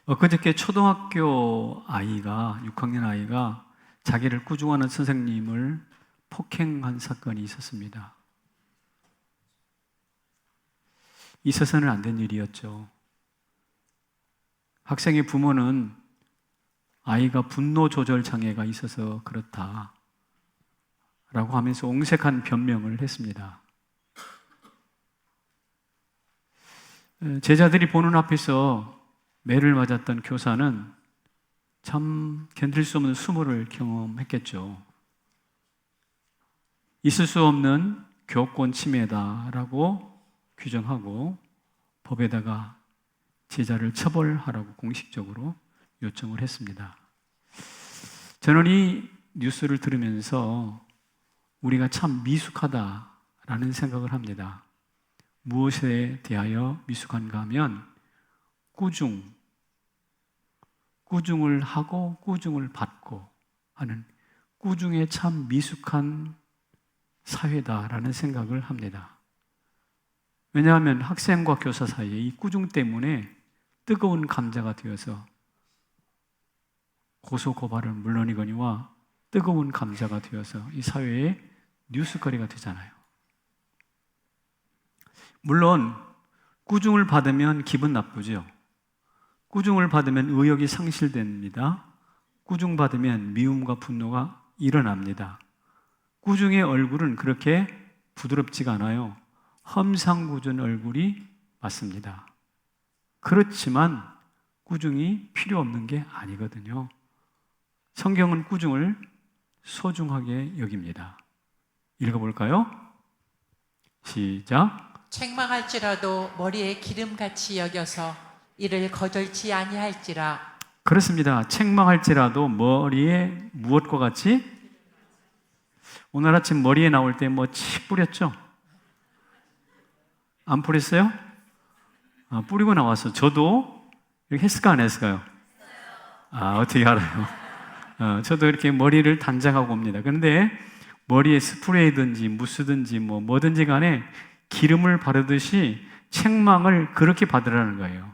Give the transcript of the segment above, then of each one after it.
그저께 초등학교 아이가, 6학년 아이가 자기를 꾸중하는 선생님을 폭행한 사건이 있었습니다. 있어서는 안 된 일이었죠. 학생의 부모는 아이가 분노 조절 장애가 있어서 그렇다 라고 하면서 옹색한 변명을 했습니다. 제자들이 보는 앞에서 매를 맞았던 교사는 참 견딜 수 없는 수모를 경험했겠죠. 있을 수 없는 교권 침해다라고 규정하고 법에다가 제자를 처벌하라고 공식적으로 요청을 했습니다. 저는 이 뉴스를 들으면서 우리가 참 미숙하다라는 생각을 합니다. 무엇에 대하여 미숙한가 하면 꾸중을 하고 꾸중을 받고 하는 꾸중에 참 미숙한 사회다라는 생각을 합니다. 왜냐하면 학생과 교사 사이에 이 꾸중 때문에 뜨거운 감자가 되어서 고소고발은 물론이거니와 뜨거운 감자가 되어서 이 사회에 뉴스거리가 되잖아요. 물론 꾸중을 받으면 기분 나쁘죠. 꾸중을 받으면 의욕이 상실됩니다. 꾸중받으면 미움과 분노가 일어납니다. 꾸중의 얼굴은 그렇게 부드럽지가 않아요. 험상궂은 얼굴이 맞습니다. 그렇지만 꾸중이 필요 없는 게 아니거든요. 성경은 꾸중을 소중하게 여깁니다. 읽어볼까요? 시작. 책망할지라도 머리에 기름같이 여겨서 이를 거절치 아니할지라. 그렇습니다. 책망할지라도 머리에 무엇과 같이? 오늘 아침 머리에 나올 때 치 뿌렸죠? 안 뿌렸어요? 뿌리고 나왔어. 저도 이렇게 했을까 안 했을까요? 어떻게 알아요? 저도 이렇게 머리를 단장하고 옵니다. 그런데 머리에 스프레이든지 무스든지 뭐든지 간에 기름을 바르듯이 책망을 그렇게 받으라는 거예요.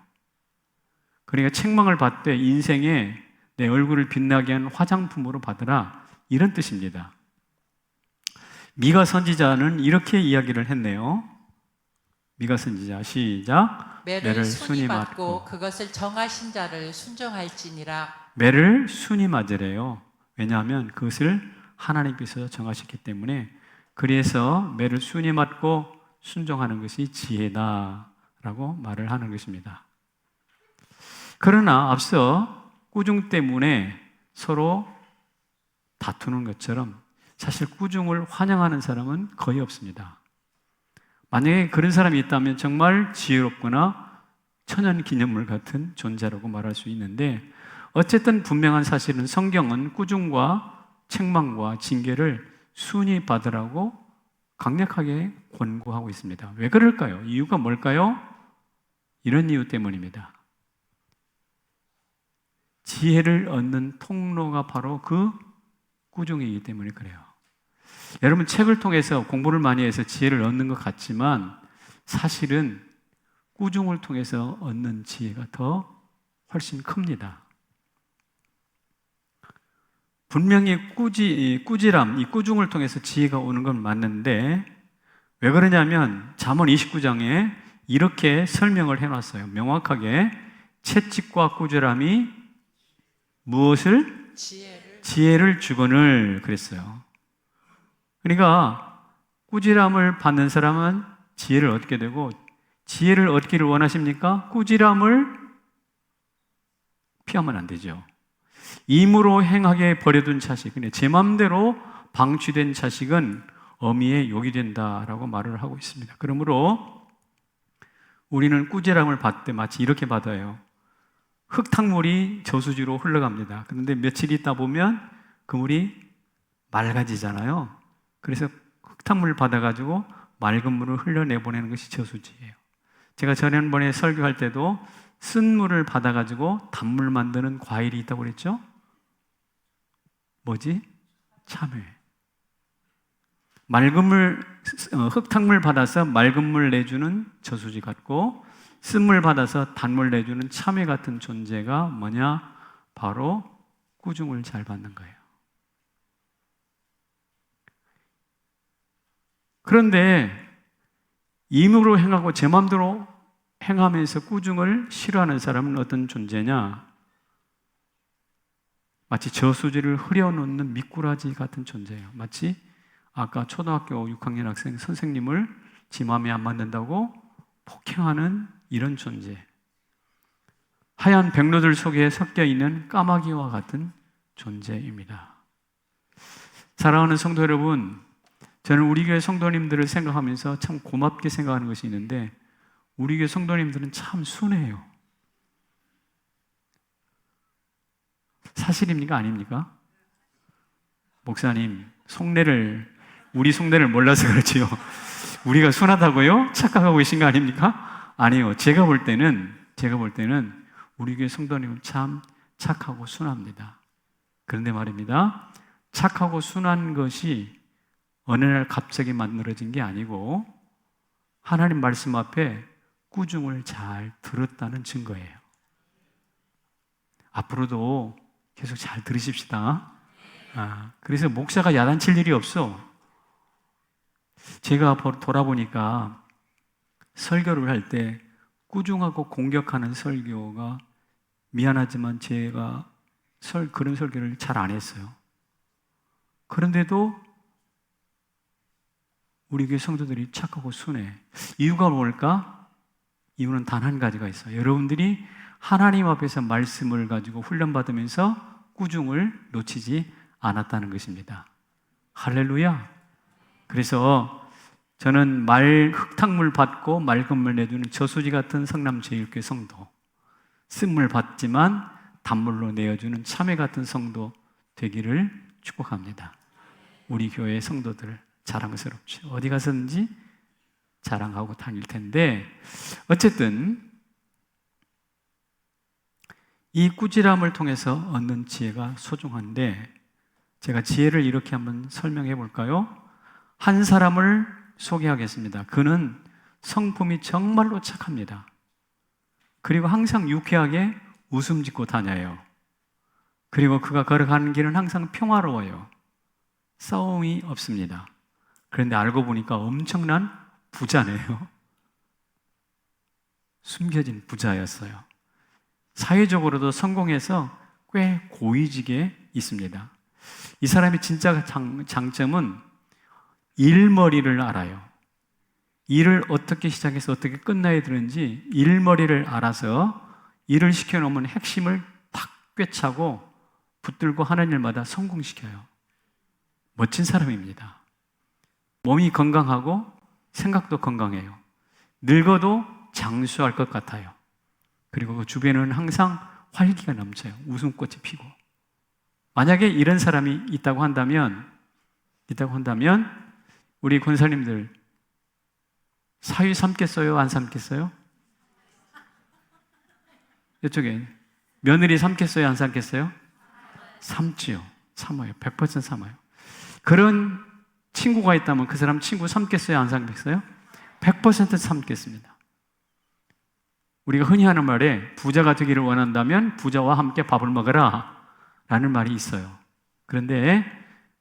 그러니까 책망을 받되 인생에 내 얼굴을 빛나게 한 화장품으로 받으라, 이런 뜻입니다. 미가 선지자는 이렇게 이야기를 했네요. 미가 선지자 시작. 매를 순히 맞고 그것을 정하신 자를 순종할지니라. 매를 순히 맞으래요. 왜냐하면 그것을 하나님께서 정하셨기 때문에. 그래서 매를 순히 맞고 순종하는 것이 지혜다라고 말을 하는 것입니다. 그러나 앞서 꾸중 때문에 서로 다투는 것처럼 사실 꾸중을 환영하는 사람은 거의 없습니다. 만약에 그런 사람이 있다면 정말 지혜롭거나 천연기념물 같은 존재라고 말할 수 있는데, 어쨌든 분명한 사실은 성경은 꾸중과 책망과 징계를 순히 받으라고 강력하게 권고하고 있습니다. 왜 그럴까요? 이유가 뭘까요? 이런 이유 때문입니다. 지혜를 얻는 통로가 바로 그 꾸중이기 때문에 그래요. 여러분, 책을 통해서 공부를 많이 해서 지혜를 얻는 것 같지만 사실은 꾸중을 통해서 얻는 지혜가 더 훨씬 큽니다. 분명히 꾸지람, 이 꾸중을 통해서 지혜가 오는 건 맞는데, 왜 그러냐면 잠언 29장에 이렇게 설명을 해놨어요. 명확하게 채찍과 꾸지람이 무엇을? 지혜를 주거늘 그랬어요. 그러니까 꾸지람을 받는 사람은 지혜를 얻게 되고, 지혜를 얻기를 원하십니까? 꾸지람을 피하면 안 되죠. 임으로 행하게 버려둔 자식, 제 마음대로 방치된 자식은 어미의 욕이 된다라고 말을 하고 있습니다. 그러므로 우리는 꾸지람을 받되 마치 이렇게 받아요. 흙탕물이 저수지로 흘러갑니다. 그런데 며칠 있다 보면 그 물이 맑아지잖아요. 그래서 흙탕물을 받아가지고 맑은 물을 흘려내보내는 것이 저수지예요. 제가 지난번에 설교할 때도 쓴 물을 받아가지고 단물 만드는 과일이 있다고 그랬죠? 뭐지? 참외. 흙탕물 받아서 맑은 물 내주는 저수지 같고, 쓴물 받아서 단물 내주는 참외 같은 존재가 뭐냐? 바로 꾸중을 잘 받는 거예요. 그런데 임으로 행하고 제 마음대로 행하면서 꾸중을 싫어하는 사람은 어떤 존재냐? 마치 저수지를 흐려놓는 미꾸라지 같은 존재예요. 마치 아까 초등학교 6학년 학생 선생님을 지 마음에 안 맞는다고 폭행하는 이런 존재. 하얀 백로들 속에 섞여 있는 까마귀와 같은 존재입니다. 사랑하는 성도 여러분, 저는 우리 교회 성도님들을 생각하면서 참 고맙게 생각하는 것이 있는데, 우리 교회 성도님들은 참 순해요. 사실입니까? 아닙니까? 목사님, 우리 속내를 몰라서 그렇지요. 우리가 순하다고요? 착각하고 계신 거 아닙니까? 아니요. 제가 볼 때는 우리 교회 성도님은 참 착하고 순합니다. 그런데 말입니다. 착하고 순한 것이 어느 날 갑자기 만들어진 게 아니고 하나님 말씀 앞에 꾸중을 잘 들었다는 증거예요. 앞으로도 계속 잘 들으십시다. 그래서 목사가 야단칠 일이 없어. 제가 돌아보니까 설교를 할 때 꾸중하고 공격하는 설교가, 미안하지만 제가 그런 설교를 잘 안 했어요. 그런데도 우리 교회 성도들이 착하고 순해. 이유가 뭘까? 이유는 단 한 가지가 있어요. 여러분들이 하나님 앞에서 말씀을 가지고 훈련받으면서 꾸중을 놓치지 않았다는 것입니다. 할렐루야. 그래서 저는 흙탕물 받고 맑은 물 내주는 저수지 같은 성남제일교회 성도, 쓴물 받지만 단물로 내어주는 참외 같은 성도 되기를 축복합니다. 우리 교회 성도들 자랑스럽죠. 어디 가서든지 자랑하고 다닐 텐데, 어쨌든 이 꾸지람을 통해서 얻는 지혜가 소중한데, 제가 지혜를 이렇게 한번 설명해 볼까요? 한 사람을 소개하겠습니다. 그는 성품이 정말로 착합니다. 그리고 항상 유쾌하게 웃음 짓고 다녀요. 그리고 그가 걸어가는 길은 항상 평화로워요. 싸움이 없습니다. 그런데 알고 보니까 엄청난 부자네요. 숨겨진 부자였어요. 사회적으로도 성공해서 꽤 고위직에 있습니다. 이 사람의 진짜 장점은 일머리를 알아요. 일을 어떻게 시작해서 어떻게 끝나야 되는지 일머리를 알아서 일을 시켜놓으면 핵심을 탁 꿰차고 붙들고 하는 일마다 성공시켜요. 멋진 사람입니다. 몸이 건강하고 생각도 건강해요. 늙어도 장수할 것 같아요. 그리고 그 주변에는 항상 활기가 넘쳐요. 웃음꽃이 피고. 만약에 이런 사람이 있다고 한다면 우리 권사님들 사위 삼겠어요? 안 삼겠어요? 이쪽에 며느리 삼겠어요? 안 삼겠어요? 삼지요. 삼아요. 100% 삼아요. 그런 친구가 있다면 그 사람 친구 삼겠어요? 안 삼겠어요? 100% 삼겠습니다. 우리가 흔히 하는 말에 부자가 되기를 원한다면 부자와 함께 밥을 먹어라 라는 말이 있어요. 그런데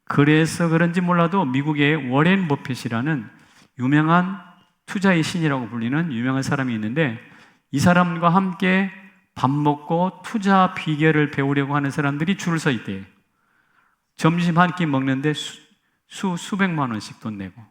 그래서 그런지 몰라도 미국의 워렌 버핏이라는 유명한 투자의 신이라고 불리는 유명한 사람이 있는데, 이 사람과 함께 밥 먹고 투자 비결을 배우려고 하는 사람들이 줄을 서 있대요. 점심 한 끼 먹는데 수백만 원씩 돈 내고.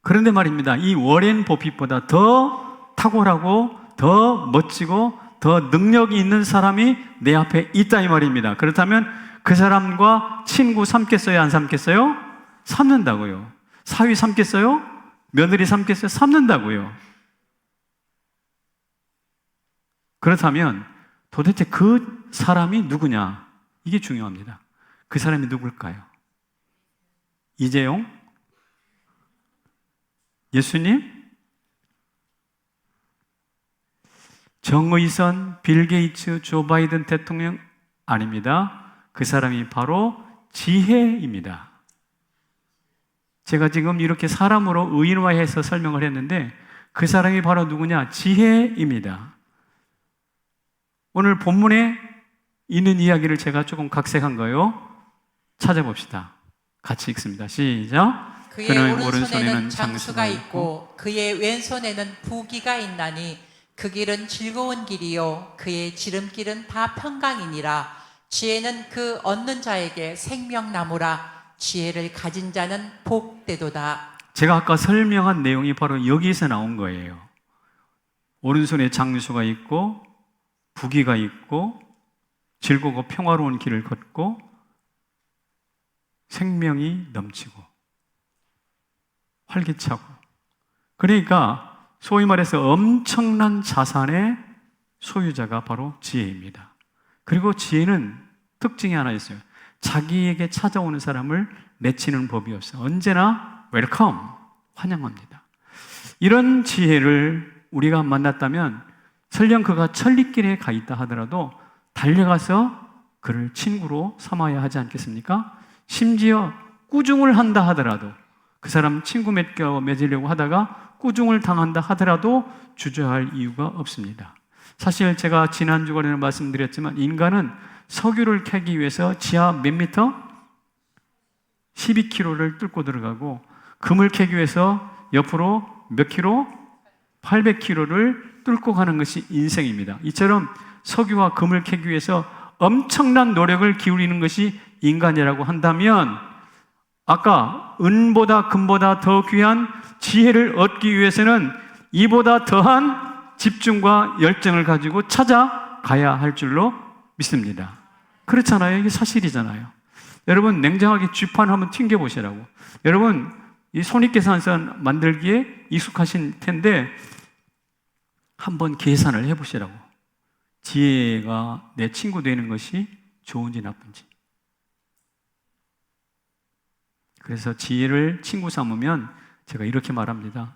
그런데 말입니다. 이 워렌 버핏보다 더 탁월하고 더 멋지고 더 능력이 있는 사람이 내 앞에 있다 이 말입니다. 그렇다면 그 사람과 친구 삼겠어요? 안 삼겠어요? 삼는다고요. 사위 삼겠어요? 며느리 삼겠어요? 삼는다고요. 그렇다면 도대체 그 사람이 누구냐? 이게 중요합니다. 그 사람이 누굴까요? 이재용? 예수님? 정의선, 빌 게이츠, 조 바이든 대통령? 아닙니다. 그 사람이 바로 지혜입니다. 제가 지금 이렇게 사람으로 의인화해서 설명을 했는데 그 사람이 바로 누구냐? 지혜입니다. 오늘 본문에 있는 이야기를 제가 조금 각색한 거요. 찾아봅시다. 같이 읽습니다. 시작. 그의 오른손에는 장수가 있고 그의 왼손에는 부귀가 있나니 그 길은 즐거운 길이요 그의 지름길은 다 평강이니라. 지혜는 그 얻는 자에게 생명나무라. 지혜를 가진 자는 복되도다. 제가 아까 설명한 내용이 바로 여기서 나온 거예요. 오른손에 장수가 있고 부귀가 있고 즐겁고 평화로운 길을 걷고 생명이 넘치고 활기차고, 그러니까 소위 말해서 엄청난 자산의 소유자가 바로 지혜입니다. 그리고 지혜는 특징이 하나 있어요. 자기에게 찾아오는 사람을 내치는 법이 없어요. 언제나 웰컴, 환영합니다. 이런 지혜를 우리가 만났다면 설령 그가 천리길에 가 있다 하더라도 달려가서 그를 친구로 삼아야 하지 않겠습니까? 심지어 꾸중을 한다 하더라도, 그 사람 친구 맺으려고 하다가 꾸중을 당한다 하더라도 주저할 이유가 없습니다. 사실 제가 지난 주간에는 말씀드렸지만 인간은 석유를 캐기 위해서 지하 몇 미터? 12km를 뚫고 들어가고 금을 캐기 위해서 옆으로 몇 킬로? 800km를 뚫고 가는 것이 인생입니다. 이처럼 석유와 금을 캐기 위해서 엄청난 노력을 기울이는 것이 인간이라고 한다면 아까 은보다 금보다 더 귀한 지혜를 얻기 위해서는 이보다 더한 집중과 열정을 가지고 찾아가야 할 줄로 믿습니다. 그렇잖아요. 이게 사실이잖아요. 여러분 냉정하게 쥐판 한번 튕겨보시라고. 여러분 이 손익계산서 만들기에 익숙하신 텐데 한번 계산을 해보시라고. 지혜가 내 친구 되는 것이 좋은지 나쁜지. 그래서 지혜를 친구 삼으면 제가 이렇게 말합니다.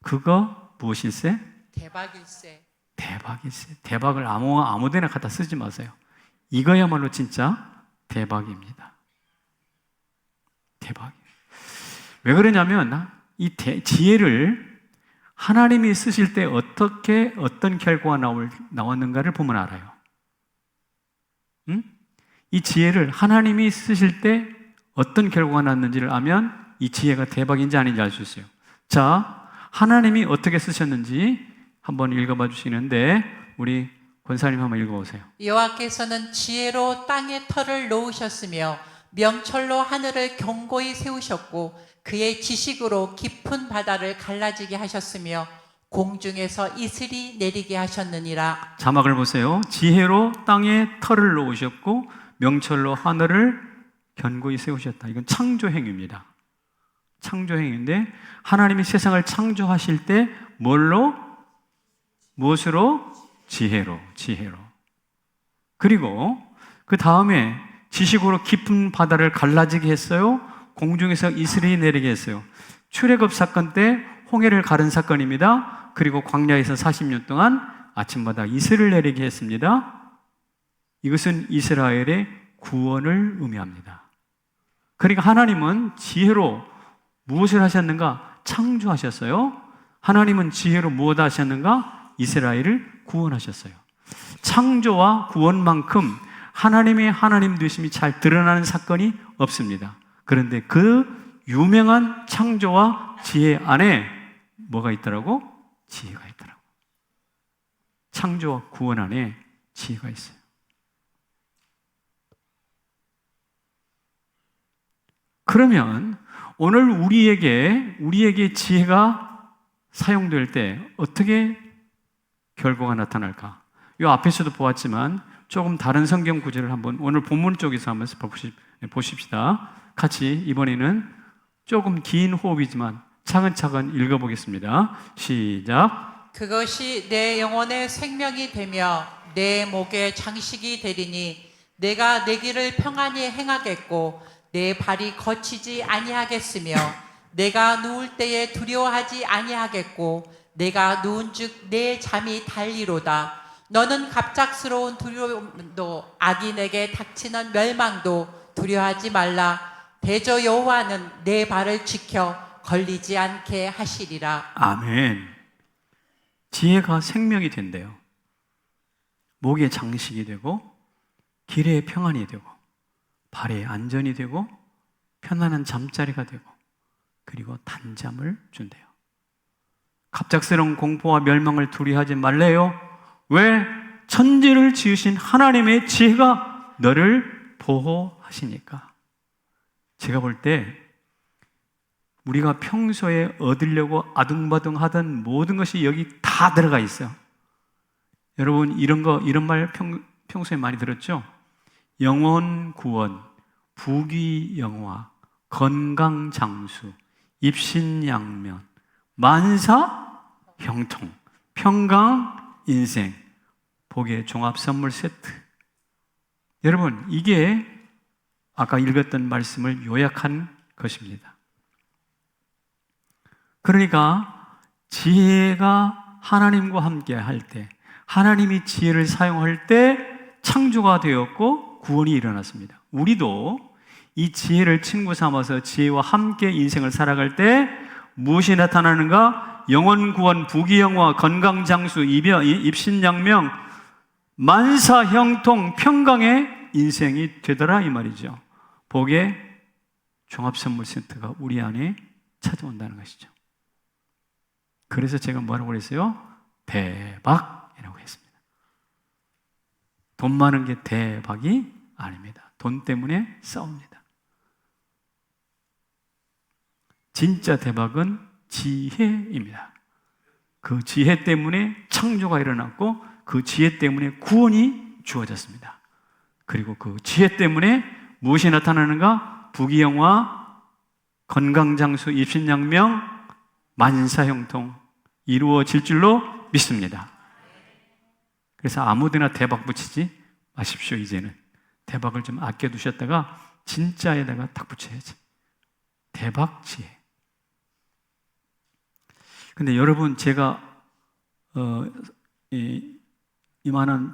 그거 무엇일세? 대박일세. 대박일세. 대박을 아무 데나 갖다 쓰지 마세요. 이거야말로 진짜 대박입니다. 대박. 왜 그러냐면 이 지혜를 하나님이 쓰실 때 어떻게 어떤 결과가 나왔는가를 보면 알아요. 이 지혜를 하나님이 쓰실 때 어떤 결과가 났는지를 알면 이 지혜가 대박인지 아닌지 알 수 있어요. 자, 하나님이 어떻게 쓰셨는지 한번 읽어봐 주시는데 우리 권사님 한번 읽어보세요. 여호와께서는 지혜로 땅에 터를 놓으셨으며 명철로 하늘을 견고히 세우셨고 그의 지식으로 깊은 바다를 갈라지게 하셨으며 공중에서 이슬이 내리게 하셨느니라. 자막을 보세요. 지혜로 땅에 터를 놓으셨고 명철로 하늘을 견고히 세우셨다. 이건 창조행위입니다. 창조행위인데 하나님이 세상을 창조하실 때 무엇으로? 지혜로. 그리고 그 다음에 지식으로 깊은 바다를 갈라지게 했어요. 공중에서 이슬이 내리게 했어요. 출애굽 사건 때 홍해를 가른 사건입니다. 그리고 광야에서 40년 동안 아침마다 이슬을 내리게 했습니다. 이것은 이스라엘의 구원을 의미합니다. 그러니까 하나님은 지혜로 무엇을 하셨는가? 창조하셨어요. 하나님은 지혜로 무엇 하셨는가? 이스라엘을 구원하셨어요. 창조와 구원만큼 하나님의 하나님 되심이 잘 드러나는 사건이 없습니다. 그런데 그 유명한 창조와 지혜 안에 뭐가 있더라고? 지혜가 있더라고. 창조와 구원 안에 지혜가 있어요. 그러면 오늘 우리에게 지혜가 사용될 때 어떻게 결과가 나타날까? 이 앞에서도 보았지만 조금 다른 성경 구절을 한번 오늘 본문 쪽에서 한번 보십시다. 같이 이번에는 조금 긴 호흡이지만 차근차근 읽어보겠습니다. 시작. 그것이 내 영혼의 생명이 되며 내 목의 장식이 되리니 내가 내 길을 평안히 행하겠고 내 발이 거치지 아니하겠으며 내가 누울 때에 두려워하지 아니하겠고 내가 누운즉 내 잠이 달리로다. 너는 갑작스러운 두려움도 악인에게 닥치는 멸망도 두려워하지 말라. 대저 여호와는 내 발을 지켜 걸리지 않게 하시리라. 아멘. 지혜가 생명이 된대요. 목에 장식이 되고 길에 평안이 되고 발에 안전이 되고 편안한 잠자리가 되고 그리고 단잠을 준대요. 갑작스러운 공포와 멸망을 두려워하지 말래요. 왜? 천지를 지으신 하나님의 지혜가 너를 보호하시니까. 제가 볼 때 우리가 평소에 얻으려고 아둥바둥 하던 모든 것이 여기 다 들어가 있어요. 여러분 이런 말 평소에 많이 들었죠? 영혼 구원, 부귀 영화, 건강 장수, 입신양면, 만사 형통, 평강 인생, 복의 종합 선물 세트. 여러분 이게 아까 읽었던 말씀을 요약한 것입니다. 그러니까 지혜가 하나님과 함께 할 때, 하나님이 지혜를 사용할 때 창조가 되었고 구원이 일어났습니다. 우리도 이 지혜를 친구 삼아서 지혜와 함께 인생을 살아갈 때 무엇이 나타나는가? 영혼 구원, 부귀영화, 건강 장수, 입신양명, 만사 형통, 평강의 인생이 되더라 이 말이죠. 복의 종합 선물 세트가 우리 안에 찾아온다는 것이죠. 그래서 제가 뭐라고 그랬어요? 대박이라고 했습니다. 돈 많은 게 대박이 아닙니다. 돈 때문에 싸웁니다. 진짜 대박은 지혜입니다. 그 지혜 때문에 창조가 일어났고 그 지혜 때문에 구원이 주어졌습니다. 그리고 그 지혜 때문에 무엇이 나타나는가? 부귀영화, 건강장수, 입신양명, 만사형통 이루어질 줄로 믿습니다. 그래서 아무데나 대박 붙이지 마십시오. 이제는 대박을 좀 아껴두셨다가 진짜에다가 딱 붙여야지. 대박 지혜. 근데 여러분 제가 이만한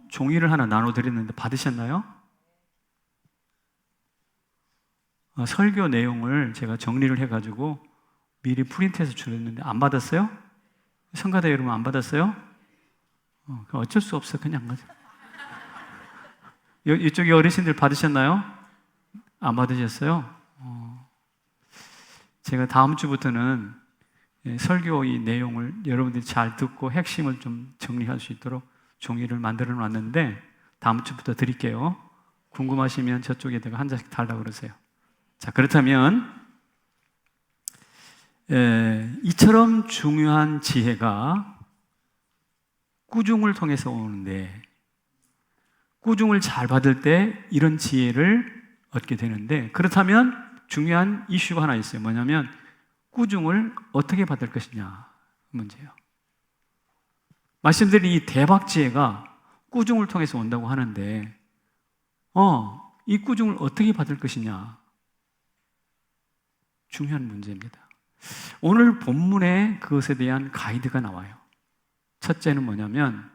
종이를 하나 나눠드렸는데 받으셨나요? 설교 내용을 제가 정리를 해가지고 미리 프린트해서 주셨는데 안 받았어요? 성가대 여러분 안 받았어요? 어쩔 수 없어 그냥 가자. 이쪽에 어르신들 받으셨나요? 안 받으셨어요? 제가 다음 주부터는 설교 이 내용을 여러분들이 잘 듣고 핵심을 좀 정리할 수 있도록 종이를 만들어 놨는데 다음 주부터 드릴게요. 궁금하시면 저쪽에다가 한 장씩 달라고 그러세요. 자, 그렇다면 이처럼 중요한 지혜가 꾸중을 통해서 오는데 꾸중을 잘 받을 때 이런 지혜를 얻게 되는데 그렇다면 중요한 이슈가 하나 있어요. 뭐냐면 꾸중을 어떻게 받을 것이냐 문제예요. 말씀드린 이 대박 지혜가 꾸중을 통해서 온다고 하는데 이 꾸중을 어떻게 받을 것이냐 중요한 문제입니다. 오늘 본문에 그것에 대한 가이드가 나와요. 첫째는 뭐냐면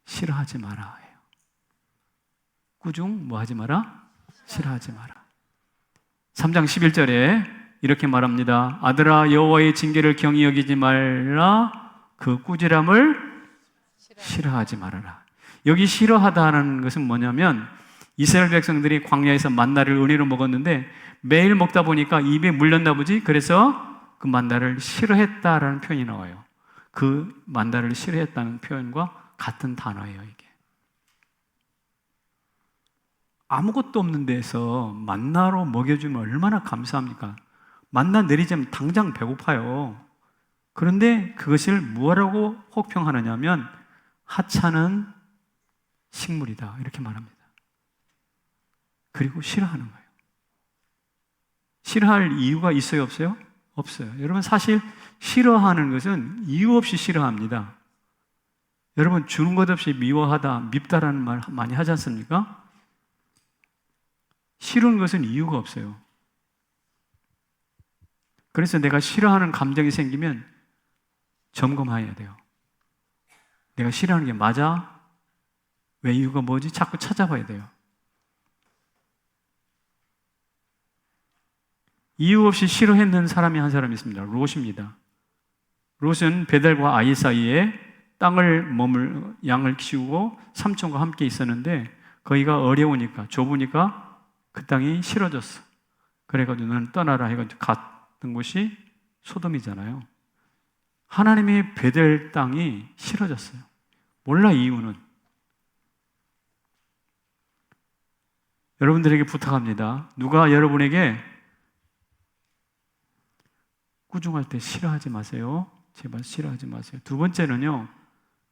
싫어하지 마라 해요. 꾸중 뭐 하지 마라? 싫어하지 마라. 3장 11절에 이렇게 말합니다. 아들아 여호와의 징계를 경히 여기지 말라. 그 꾸지람을 싫어하지 말아라. 여기 싫어하다는 것은 뭐냐면 이스라엘 백성들이 광야에서 만나를 은혜로 먹었는데 매일 먹다 보니까 입에 물렸나 보지. 그래서 그 만나를 싫어했다라는 표현이 나와요. 그 만나를 싫어했다는 표현과 같은 단어예요. 이게 아무것도 없는 데서 만나로 먹여주면 얼마나 감사합니까? 만나 내리자면 당장 배고파요. 그런데 그것을 뭐라고 혹평하느냐면 하찮은 식물이다 이렇게 말합니다. 그리고 싫어하는 거예요. 싫어할 이유가 있어요, 없어요? 없어요. 여러분 사실 싫어하는 것은 이유 없이 싫어합니다. 여러분 주는 것 없이 미워하다, 밉다라는 말 많이 하지 않습니까? 싫은 것은 이유가 없어요. 그래서 내가 싫어하는 감정이 생기면 점검해야 돼요. 내가 싫어하는 게 맞아? 왜 이유가 뭐지? 자꾸 찾아봐야 돼요. 이유 없이 싫어했는 사람이 한 사람이 있습니다. 롯입니다. 롯은 베델과 아이 사이에 양을 키우고 삼촌과 함께 있었는데 거기가 어려우니까 좁으니까 그 땅이 싫어졌어. 그래가지고 너는 떠나라 해가지고 갔던 곳이 소돔이잖아요. 하나님의 베델 땅이 싫어졌어요. 몰라 이유는. 여러분들에게 부탁합니다. 누가 여러분에게 꾸중할 때 싫어하지 마세요. 제발 싫어하지 마세요. 두 번째는요,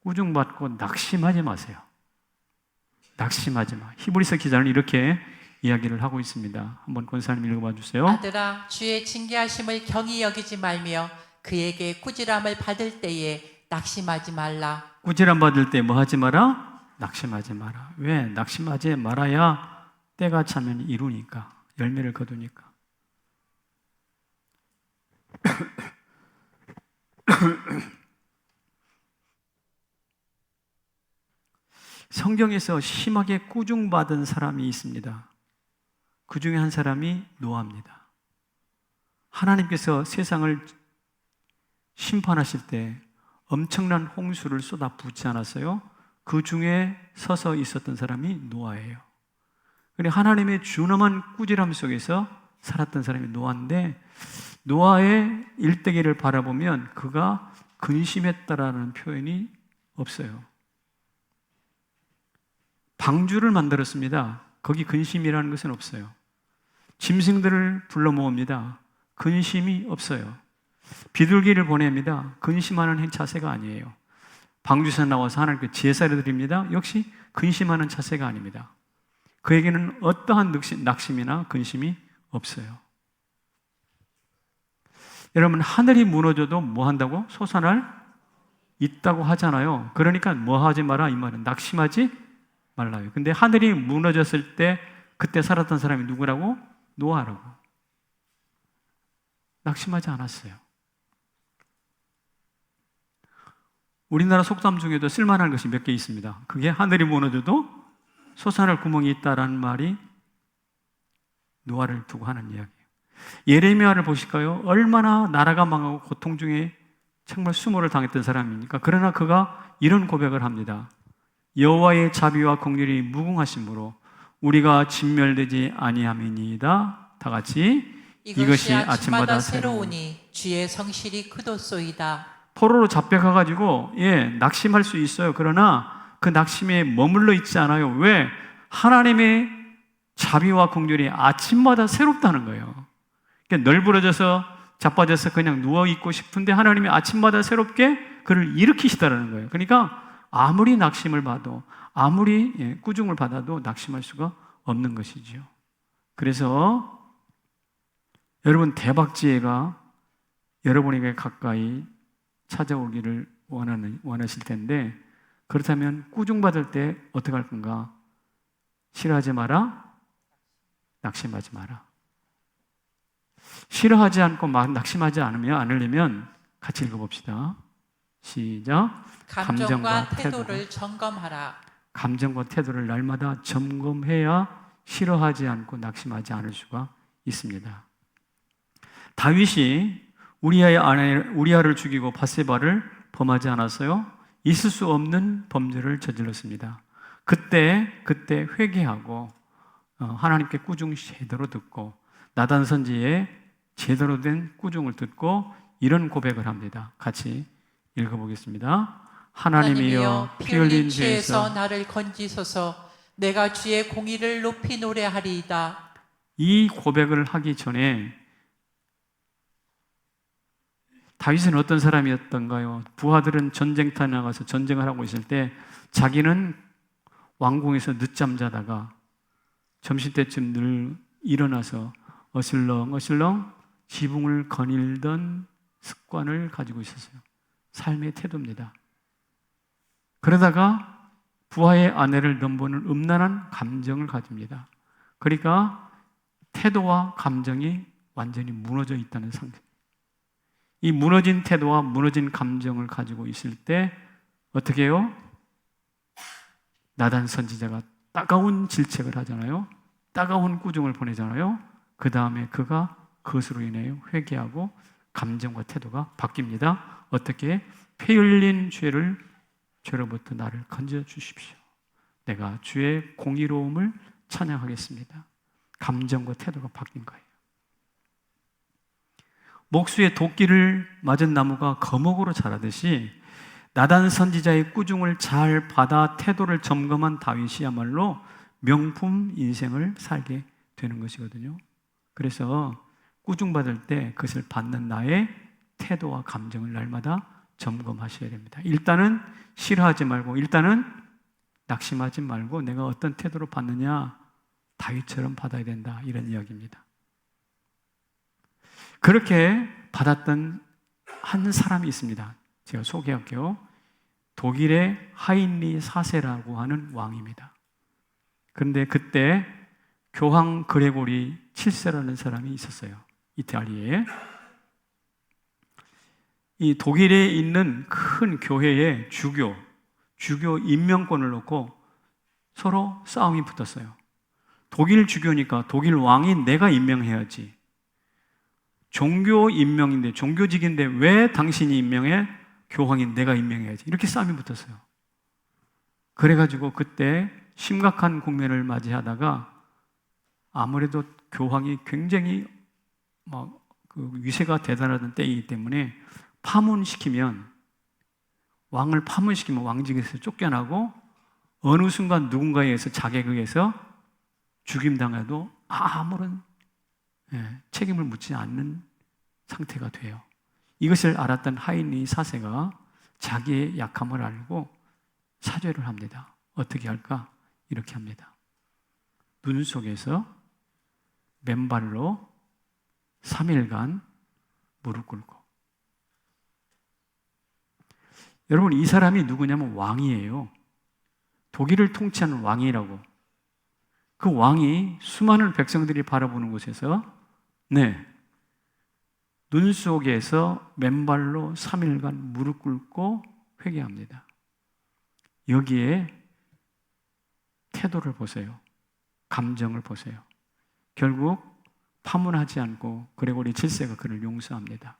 꾸중받고 낙심하지 마세요. 낙심하지 마. 히브리서 기자는 이렇게 이야기를 하고 있습니다. 한번 권사님 읽어봐 주세요. 아들아, 주의 징계하심을 경히 여기지 말며 그에게 꾸지람을 받을 때에 낙심하지 말라. 꾸지람 받을 때 뭐 하지 마라? 낙심하지 마라. 왜? 낙심하지 말아야 때가 차면 이루니까, 열매를 거두니까. 성경에서 심하게 꾸중받은 사람이 있습니다. 그 중에 한 사람이 노아입니다. 하나님께서 세상을 심판하실 때 엄청난 홍수를 쏟아 붓지 않았어요? 그 중에 서서 있었던 사람이 노아예요. 그런데 하나님의 준엄한 꾸지람 속에서 살았던 사람이 노아인데, 노아의 일대기를 바라보면 그가 근심했다라는 표현이 없어요. 방주를 만들었습니다. 거기 근심이라는 것은 없어요. 짐승들을 불러 모읍니다. 근심이 없어요. 비둘기를 보냅니다. 근심하는 자세가 아니에요. 방주에서 나와서 하나님께 제사를 드립니다. 역시 근심하는 자세가 아닙니다. 그에게는 어떠한 낙심이나 근심이 없어요. 여러분, 하늘이 무너져도 뭐 한다고? 솟아날 있다고 하잖아요. 그러니까 뭐 하지 마라 이 말은 낙심하지 말라요. 근데 하늘이 무너졌을 때 그때 살았던 사람이 누구라고? 노아라고. 낙심하지 않았어요. 우리나라 속담 중에도 쓸만한 것이 몇 개 있습니다. 그게 하늘이 무너져도 솟아날 구멍이 있다라는 말이 노아를 두고 하는 이야기예요. 예레미야를 보실까요? 얼마나 나라가 망하고 고통 중에 정말 수모를 당했던 사람입니까? 그러나 그가 이런 고백을 합니다. 여호와의 자비와 긍휼이 무궁하심으로 우리가 진멸되지 아니함이니이다. 다 같이 이것이 아침마다 새로우니 주의 성실이 크도소이다. 포로로 잡혀가가지고 낙심할 수 있어요. 그러나 그 낙심에 머물러 있지 않아요. 왜? 하나님의 자비와 긍휼이 아침마다 새롭다는 거예요. 그러니까 널브러져서 자빠져서 그냥 누워있고 싶은데 하나님이 아침마다 새롭게 그를 일으키시다라는 거예요. 그러니까 아무리 낙심을 받아도, 아무리 꾸중을 받아도 낙심할 수가 없는 것이죠. 그래서 여러분, 대박지혜가 여러분에게 가까이 찾아오기를 원하실 텐데, 그렇다면 꾸중받을 때 어떻게 할 건가? 싫어하지 마라, 낙심하지 마라. 싫어하지 않고 낙심하지 않으려면 같이 읽어봅시다. 시작. 감정과 태도를 점검하라. 감정과 태도를 날마다 점검해야 싫어하지 않고 낙심하지 않을 수가 있습니다. 다윗이 우리아의 아내 우리아를 죽이고 밧세바를 범하지 않았어요? 있을 수 없는 범죄를 저질렀습니다. 그때 회개하고 하나님께 꾸중 제대로 듣고 나단 선지의 제대로 된 꾸중을 듣고 이런 고백을 합니다. 같이 읽어보겠습니다. 하나님이여 피 흘린 죄에서 나를 건지소서. 내가 주의 공의를 높이 노래하리이다. 이 고백을 하기 전에 다윗은 어떤 사람이었던가요? 부하들은 전쟁터에 나가서 전쟁을 하고 있을 때 자기는 왕궁에서 늦잠 자다가 점심때쯤 늘 일어나서 어슬렁어슬렁 지붕을 거닐던 습관을 가지고 있었어요. 삶의 태도입니다. 그러다가 부하의 아내를 넘보는 음란한 감정을 가집니다. 그러니까 태도와 감정이 완전히 무너져 있다는 상태. 이 무너진 태도와 무너진 감정을 가지고 있을 때 어떻게 해요? 나단 선지자가 따가운 질책을 하잖아요. 따가운 꾸중을 보내잖아요. 그 다음에 그가 그것으로 인해 회개하고 감정과 태도가 바뀝니다. 어떻게? 피 흘린 죄로부터 나를 건져 주십시오. 내가 주의 공의로움을 찬양하겠습니다. 감정과 태도가 바뀐 거예요. 목수의 도끼를 맞은 나무가 거목으로 자라듯이 나단 선지자의 꾸중을 잘 받아 태도를 점검한 다윗이야말로 명품 인생을 살게 되는 것이거든요. 그래서 꾸중받을 때 그것을 받는 나의 태도와 감정을 날마다 점검하셔야 됩니다. 일단은 싫어하지 말고, 일단은 낙심하지 말고 내가 어떤 태도로 받느냐, 다윗처럼 받아야 된다, 이런 이야기입니다. 그렇게 받았던 한 사람이 있습니다. 제가 소개할게요. 독일의 하인리 4세라고 하는 왕입니다. 그런데 그때 교황 그레고리 7세라는 사람이 있었어요. 이탈리아에. 이 독일에 있는 큰 교회에 주교 임명권을 놓고 서로 싸움이 붙었어요. 독일 주교니까 독일 왕이 내가 임명해야지. 종교 임명인데, 종교직인데 왜 당신이 임명해? 교황인 내가 임명해야지. 이렇게 싸움이 붙었어요. 그래가지고 그때 심각한 국면을 맞이하다가 아무래도 교황이 굉장히 그 위세가 대단하던 때이기 때문에 왕을 파문시키면 왕직에서 쫓겨나고 어느 순간 누군가에 의해서 자객에 의해서 죽임당해도 아무런 책임을 묻지 않는 상태가 돼요. 이것을 알았던 하인리 4세가 자기의 약함을 알고 사죄를 합니다. 어떻게 할까? 이렇게 합니다. 눈 속에서 맨발로 3일간 무릎 꿇고. 여러분, 이 사람이 누구냐면 왕이에요. 독일을 통치하는 왕이라고. 그 왕이 수많은 백성들이 바라보는 곳에서 눈 속에서 맨발로 3일간 무릎 꿇고 회개합니다. 여기에 태도를 보세요. 감정을 보세요. 결국 파문하지 않고 그레고리 7세가 그를 용서합니다.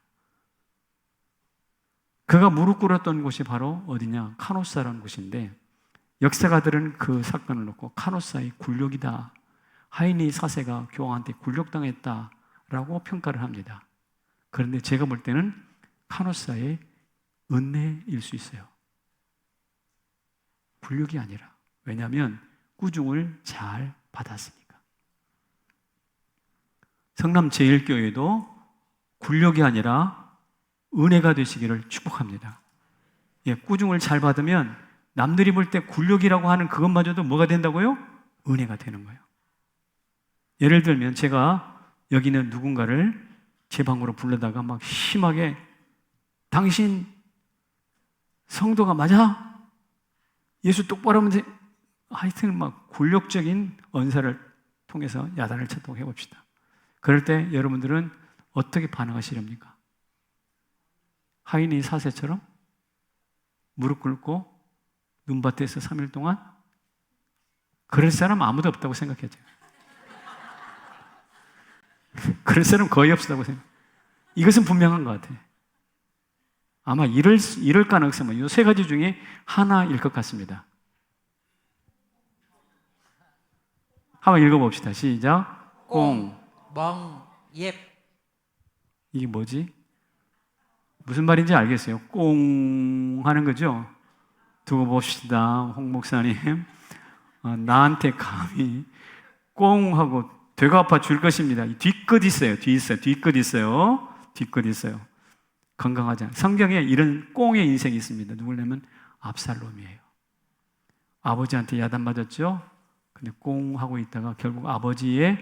그가 무릎 꿇었던 곳이 바로 어디냐? 카노사라는 곳인데, 역사가들은 그 사건을 놓고 카노사의 굴욕이다, 하인리 4세가 교황한테 굴욕당했다라고 평가를 합니다. 그런데 제가 볼 때는 카노사의 은혜일 수 있어요. 굴욕이 아니라. 왜냐하면 꾸중을 잘 받았으니까. 성남 제1교회도 굴욕이 아니라 은혜가 되시기를 축복합니다. 꾸중을 잘 받으면 남들이 볼 때 굴욕이라고 하는 그것마저도 뭐가 된다고요? 은혜가 되는 거예요. 예를 들면 제가 여기 있는 누군가를 제 방으로 불러다가 막 심하게 당신 성도가 맞아? 예수 똑바로 하면 돼? 하여튼 막 굴욕적인 언사를 통해서 야단을 쳐도록 해봅시다. 그럴 때 여러분들은 어떻게 반응하시렵니까? 하인리 4세처럼 무릎 꿇고 눈밭에서 3일 동안? 그럴 사람 아무도 없다고 생각해요. 그럴 사람 거의 없다고 생각해요. 이것은 분명한 것 같아요. 아마 이럴 가능성은 이 세 가지 중에 하나일 것 같습니다. 한번 읽어봅시다. 시작. 꽁, 멍, 옙. 이게 뭐지? 무슨 말인지 알겠어요. 꽁 하는 거죠? 두고 봅시다. 홍 목사님. 나한테 감히 꽁 하고 되가 아파 줄 것입니다. 뒤끝 있어요. 뒤끝 있어요. 건강하지 않아요. 성경에 이런 꽁의 인생이 있습니다. 누구냐면 압살롬이에요. 아버지한테 야단 맞았죠? 근데 꽁 하고 있다가 결국 아버지의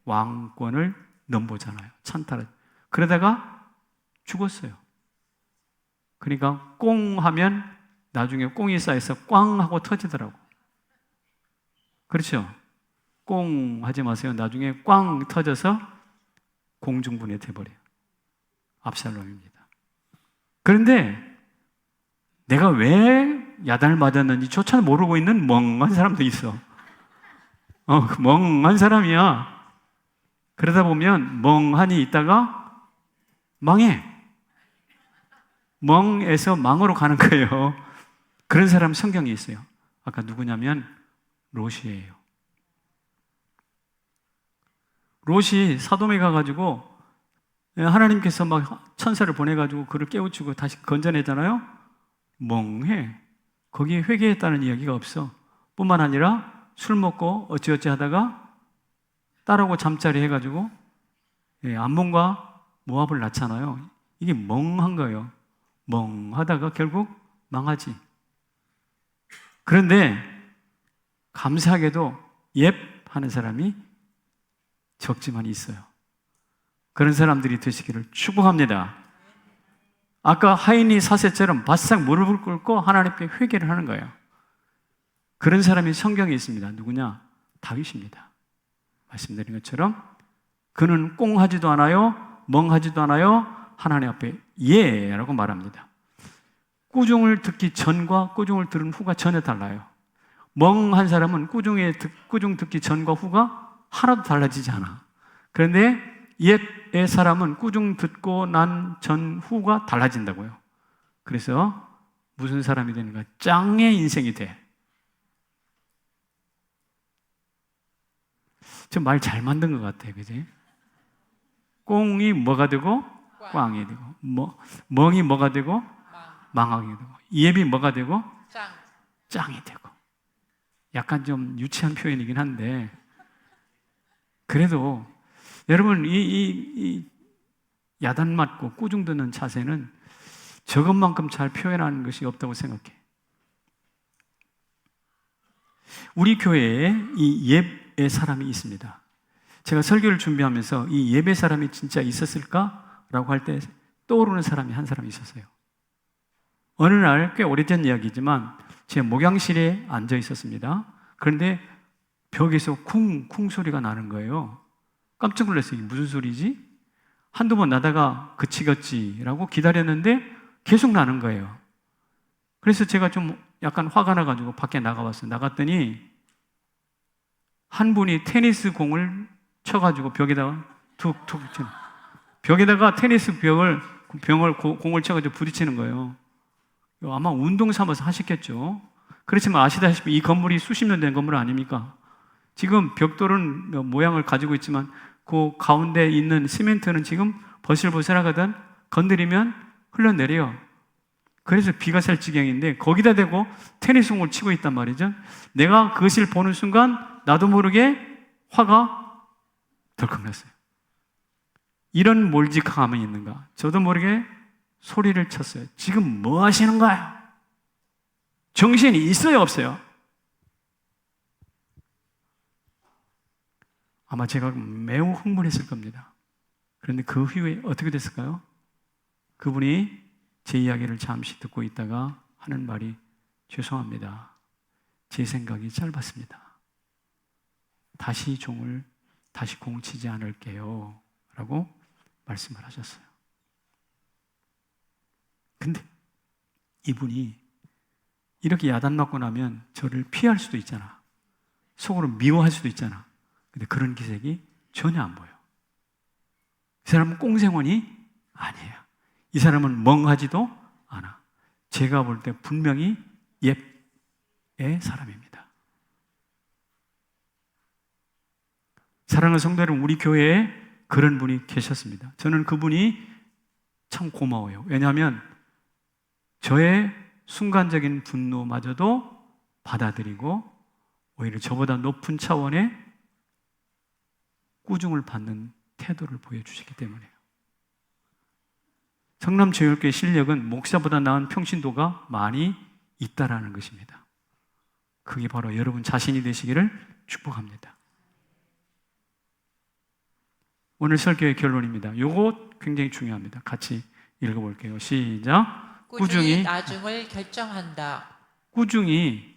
왕권을 넘보잖아요. 찬탈을. 그러다가 죽었어요. 그러니까 꽁 하면 나중에 꽁이 쌓여서 꽝 하고 터지더라고. 그렇죠? 꽁 하지 마세요. 나중에 꽝 터져서 공중분해 돼버려요. 압살롬입니다. 그런데 내가 왜 야단을 맞았는지 조차 모르고 있는 멍한 사람도 있어. 멍한 사람이야. 그러다 보면 멍하니 있다가 망해. 멍에서 망으로 가는 거예요. 그런 사람 성경에 있어요. 아까 누구냐면 롯이에요. 롯이 사돔에 가가지고 하나님께서 막 천사를 보내가지고 그를 깨우치고 다시 건져내잖아요. 멍해. 거기에 회개했다는 이야기가 없어. 뿐만 아니라 술 먹고 어찌어찌 하다가 딸하고 잠자리 해가지고 암몬과 모압을 낳잖아요. 이게 멍한 거예요. 멍하다가 결국 망하지. 그런데 감사하게도 옙 하는 사람이 적지만 있어요. 그런 사람들이 되시기를 축복합니다. 아까 하인이 사세처럼 바싹 무릎을 꿇고 하나님께 회개를 하는 거예요. 그런 사람이 성경에 있습니다. 누구냐? 다윗입니다. 말씀드린 것처럼 그는 꽁하지도 않아요, 멍하지도 않아요. 하나님 앞에 예라고 말합니다. 꾸중을 듣기 전과 꾸중을 들은 후가 전혀 달라요. 멍한 사람은 꾸중 듣기 전과 후가 하나도 달라지지 않아. 그런데 옛의 사람은 꾸중 듣고 난 전후가 달라진다고요. 그래서 무슨 사람이 되는가? 짱의 인생이 돼. 좀 말 잘 만든 것 같아요. 그지? 꽁이 뭐가 되고 꽝이 되고, 멍이 뭐가 되고 망하게 되고, 옙이 뭐가 되고 짱이 되고. 약간 좀 유치한 표현이긴 한데 그래도 여러분 이 야단 맞고 꾸중 듣는 자세는 저것만큼 잘 표현하는 것이 없다고 생각해. 우리 교회에 이 옙의 사람이 있습니다. 제가 설교를 준비하면서 이 옙의 사람이 진짜 있었을까라고 할 때 떠오르는 사람이 한 사람이 있었어요. 어느 날 꽤 오래전 이야기지만 제 목양실에 앉아 있었습니다. 그런데 벽에서 쿵쿵 소리가 나는 거예요. 깜짝 놀랐어요. 이게 무슨 소리지? 한두 번 나다가 그치겠지라고 기다렸는데 계속 나는 거예요. 그래서 제가 좀 약간 화가 나가지고 밖에 나가봤어요. 나갔더니 한 분이 테니스 공을 쳐가지고 벽에다가 툭툭 치는, 벽에다가 테니스 공을 쳐가지고 부딪히는 거예요. 아마 운동 삼아서 하셨겠죠. 그렇지만 아시다시피 이 건물이 수십 년 된 건물 아닙니까? 지금 벽돌은 모양을 가지고 있지만 그 가운데 있는 시멘트는 지금 버실버실하거든. 건드리면 흘러내려요. 그래서 비가 살 지경인데 거기다 대고 테니스 공을 치고 있단 말이죠. 내가 그것을 보는 순간 나도 모르게 화가 덜컥 났어요. 이런 몰직함이 있는가? 저도 모르게 소리를 쳤어요. 지금 뭐 하시는 거예요? 정신이 있어요, 없어요? 아마 제가 매우 흥분했을 겁니다. 그런데 그 후에 어떻게 됐을까요? 그분이 제 이야기를 잠시 듣고 있다가 하는 말이, 죄송합니다. 제 생각이 짧았습니다. 다시 공을 치지 않을게요. 라고 말씀을 하셨어요. 근데 이분이 이렇게 야단맞고 나면 저를 피할 수도 있잖아. 속으로 미워할 수도 있잖아. 근데 그런 기색이 전혀 안 보여. 이 사람은 꽁생원이 아니에요. 이 사람은 멍하지도 않아. 제가 볼 때 분명히 옙의 사람입니다. 사랑하는 성도 여러분, 우리 교회에 그런 분이 계셨습니다. 저는 그분이 참 고마워요. 왜냐하면 저의 순간적인 분노마저도 받아들이고 오히려 저보다 높은 차원의 꾸중을 받는 태도를 보여주시기 때문에요. 성남제일교회 실력은 목사보다 나은 평신도가 많이 있다라는 것입니다. 그게 바로 여러분 자신이 되시기를 축복합니다. 오늘 설교의 결론입니다. 요거 굉장히 중요합니다. 같이 읽어볼게요. 시작. 꾸중이 나중을 결정한다. 꾸중이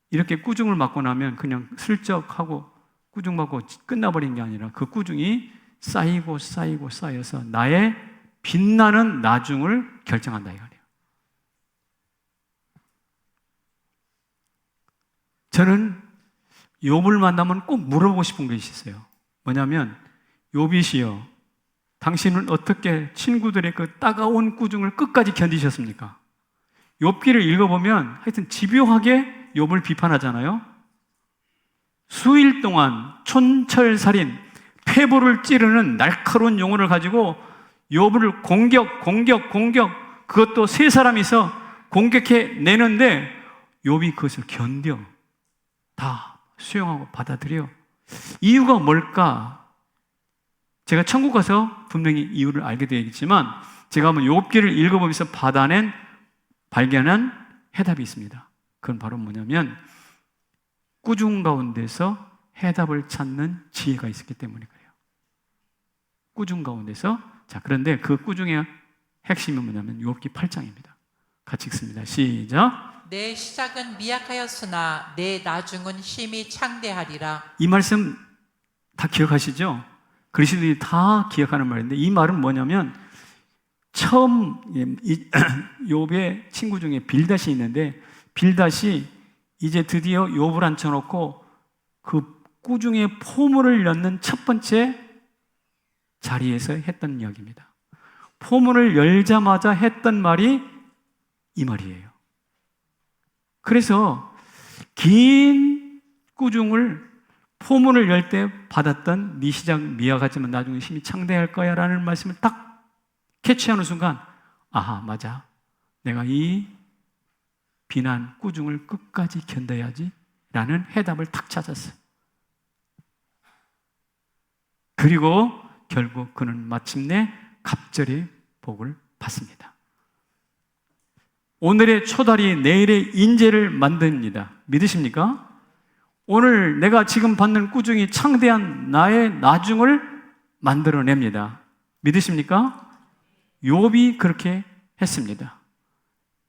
이렇게 꾸중을 맞고 나면 그냥 슬쩍 하고 꾸중 맞고 끝나버린 게 아니라 그 꾸중이 쌓이고 쌓여서 나의 빛나는 나중을 결정한다 이거예요. 저는 욥을 만나면 꼭 물어보고 싶은 것이 있어요. 뭐냐면 욥이시여, 당신은 어떻게 친구들의 그 따가운 꾸중을 끝까지 견디셨습니까? 욥기를 읽어보면 하여튼 집요하게 욥을 비판하잖아요. 수일 동안 촌철살인, 폐부를 찌르는 날카로운 용어를 가지고 욥을 공격, 그것도 세 사람이서 공격해 내는데 욥이 그것을 견뎌 다 수용하고 받아들여. 이유가 뭘까? 제가 천국 가서 분명히 이유를 알게 되겠지만 제가 한번 욥기를 읽어보면서 발견한 해답이 있습니다. 그건 바로 뭐냐면 꾸중 가운데서 해답을 찾는 지혜가 있었기 때문에 그래요. 꾸중 가운데서. 자, 그런데 그 꾸중의 핵심은 뭐냐면 욥기 8장입니다. 같이 읽습니다. 시작. 내 시작은 미약하였으나 내 나중은 심히 창대하리라. 이 말씀 다 기억하시죠? 그리스도인이 다 기억하는 말인데 이 말은 뭐냐면 처음 욥의 친구 중에 빌닷이 있는데 빌닷이 이제 드디어 욥을 앉혀놓고 그 꾸중의 포문을 여는 첫 번째 자리에서 했던 이야기입니다. 포문을 열자마자 했던 말이 이 말이에요. 그래서 긴 꾸중을 포문을 열 때 받았던 네 시작 미약하지만 나중에 힘이 창대할 거야 라는 말씀을 딱 캐치하는 순간 아하, 맞아, 내가 이 비난 꾸중을 끝까지 견뎌야지 라는 해답을 탁 찾았어요. 그리고 결국 그는 마침내 갑절의 복을 받습니다. 오늘의 초달이 내일의 인재를 만듭니다. 믿으십니까? 오늘 내가 지금 받는 꾸중이 창대한 나의 나중을 만들어냅니다. 믿으십니까? 욥이 그렇게 했습니다.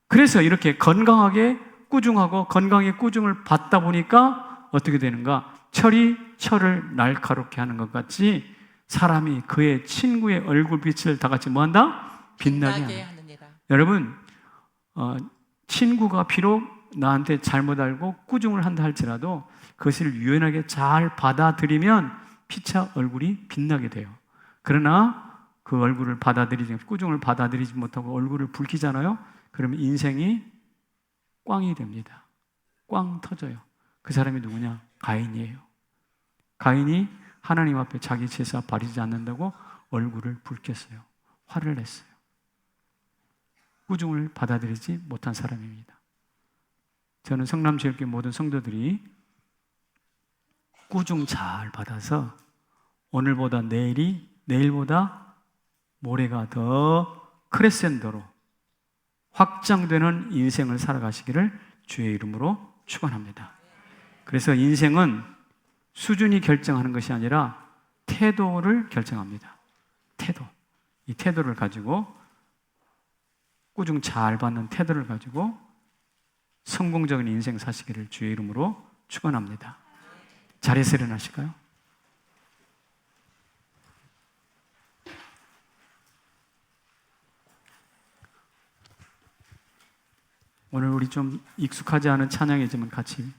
그래서 이렇게 건강하게 꾸중하고 건강하게 꾸중을 받다 보니까 어떻게 되는가? 철이 철을 날카롭게 하는 것 같이 사람이 그의 친구의 얼굴빛을 다 같이 뭐한다? 빛나게 하느니라. 여러분, 친구가 비록 나한테 잘못 알고 꾸중을 한다 할지라도 그것을 유연하게 잘 받아들이면 피차 얼굴이 빛나게 돼요. 그러나 그 얼굴을 꾸중을 받아들이지 못하고 얼굴을 붉히잖아요. 그러면 인생이 꽝이 됩니다. 꽝 터져요. 그 사람이 누구냐? 가인이에요. 가인이 하나님 앞에 자기 제사 바르지 않는다고 얼굴을 붉혔어요. 화를 냈어요. 꾸중을 받아들이지 못한 사람입니다. 저는 성남체육회 모든 성도들이 꾸중 잘 받아서 오늘보다 내일보다 모레가 더 크레센도로 확장되는 인생을 살아가시기를 주의 이름으로 축원합니다. 그래서 인생은 수준이 결정하는 것이 아니라 태도를 결정합니다. 태도. 이 태도를 가지고 꾸중 잘 받는 태도를 가지고 성공적인 인생 사시기를 주의 이름으로 축원합니다. 자리에서 일어나실까요? 오늘 우리 좀 익숙하지 않은 찬양이지만 같이